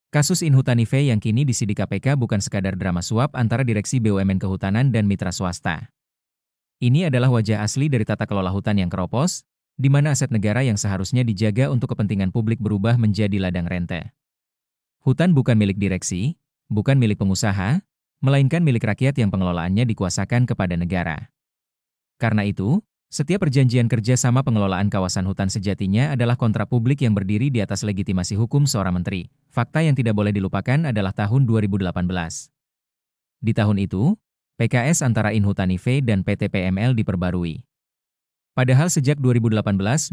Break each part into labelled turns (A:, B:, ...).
A: Kasus Inhutanife yang kini disidik KPK bukan sekadar drama suap antara Direksi BUMN Kehutanan dan mitra swasta. Ini adalah wajah asli dari tata kelola hutan yang keropos, di mana aset negara yang seharusnya dijaga untuk kepentingan publik berubah menjadi ladang rente. Hutan bukan milik direksi, bukan milik pengusaha, melainkan milik rakyat yang pengelolaannya dikuasakan kepada negara. Karena itu, setiap perjanjian kerja sama pengelolaan kawasan hutan sejatinya adalah kontrak publik yang berdiri di atas legitimasi hukum seorang menteri. Fakta yang tidak boleh dilupakan adalah tahun 2018. Di tahun itu, PKS antara Inhutanife dan PT PML diperbarui. Padahal sejak 2018-2019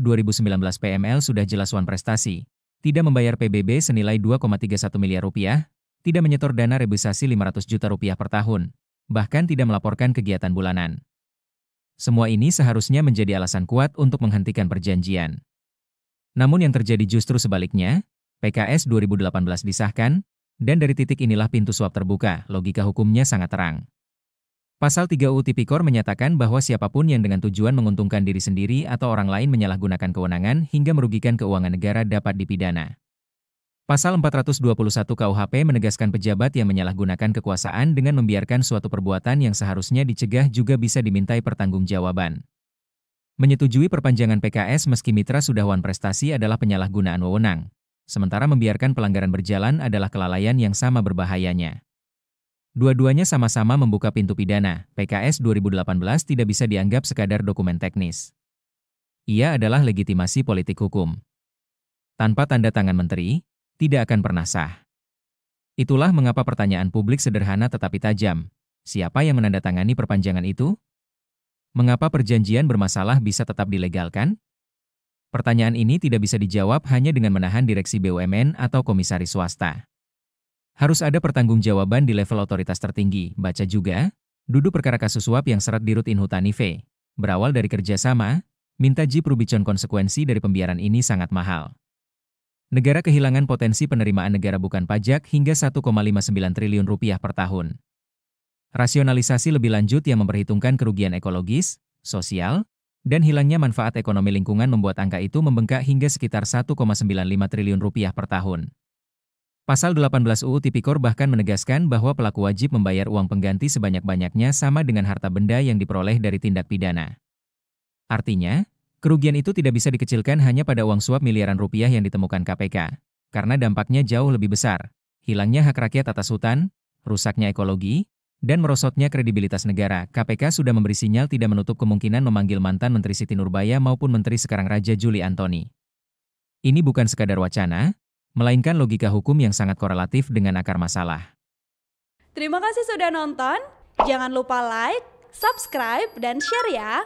A: PML sudah jelas wan prestasi, tidak membayar PBB senilai 2,31 miliar rupiah, tidak menyetor dana rebusasi 500 juta rupiah per tahun, bahkan tidak melaporkan kegiatan bulanan. Semua ini seharusnya menjadi alasan kuat untuk menghentikan perjanjian. Namun yang terjadi justru sebaliknya, PKS 2018 disahkan, dan dari titik inilah pintu suap terbuka, logika hukumnya sangat terang. Pasal 3 UU Tipikor menyatakan bahwa siapapun yang dengan tujuan menguntungkan diri sendiri atau orang lain menyalahgunakan kewenangan hingga merugikan keuangan negara dapat dipidana. Pasal 421 KUHP menegaskan pejabat yang menyalahgunakan kekuasaan dengan membiarkan suatu perbuatan yang seharusnya dicegah juga bisa dimintai pertanggungjawaban. Menyetujui perpanjangan PKS meski mitra sudah wan prestasi adalah penyalahgunaan wewenang, sementara membiarkan pelanggaran berjalan adalah kelalaian yang sama berbahayanya. Dua-duanya sama-sama membuka pintu pidana. PKS 2018 tidak bisa dianggap sekadar dokumen teknis. Ia adalah legitimasi politik hukum. Tanpa tanda tangan menteri, tidak akan pernah sah. Itulah mengapa pertanyaan publik sederhana tetapi tajam. Siapa yang menandatangani perpanjangan itu? Mengapa perjanjian bermasalah bisa tetap dilegalkan? Pertanyaan ini tidak bisa dijawab hanya dengan menahan direksi BUMN atau komisaris swasta. Harus ada pertanggungjawaban di level otoritas tertinggi. Baca juga, duduk perkara kasus suap yang seret di Rut Inhutanife. Berawal dari kerjasama, minta Jip Rubicon konsekuensi dari pembiaran ini sangat mahal. Negara kehilangan potensi penerimaan negara bukan pajak hingga 1,59 triliun rupiah per tahun. Rasionalisasi lebih lanjut yang memperhitungkan kerugian ekologis, sosial, dan hilangnya manfaat ekonomi lingkungan membuat angka itu membengkak hingga sekitar 1,95 triliun rupiah per tahun. Pasal 18 UU Tipikor bahkan menegaskan bahwa pelaku wajib membayar uang pengganti sebanyak-banyaknya sama dengan harta benda yang diperoleh dari tindak pidana. Artinya, kerugian itu tidak bisa dikecilkan hanya pada uang suap miliaran rupiah yang ditemukan KPK, karena dampaknya jauh lebih besar, hilangnya hak rakyat atas hutan, rusaknya ekologi, dan merosotnya kredibilitas negara. KPK sudah memberi sinyal tidak menutup kemungkinan memanggil mantan Menteri Siti Nurbaya maupun Menteri sekarang Raja Juli Antoni. Ini bukan sekadar wacana, melainkan logika hukum yang sangat korelatif dengan akar masalah.
B: Terima kasih sudah nonton, jangan lupa like, subscribe, dan share ya!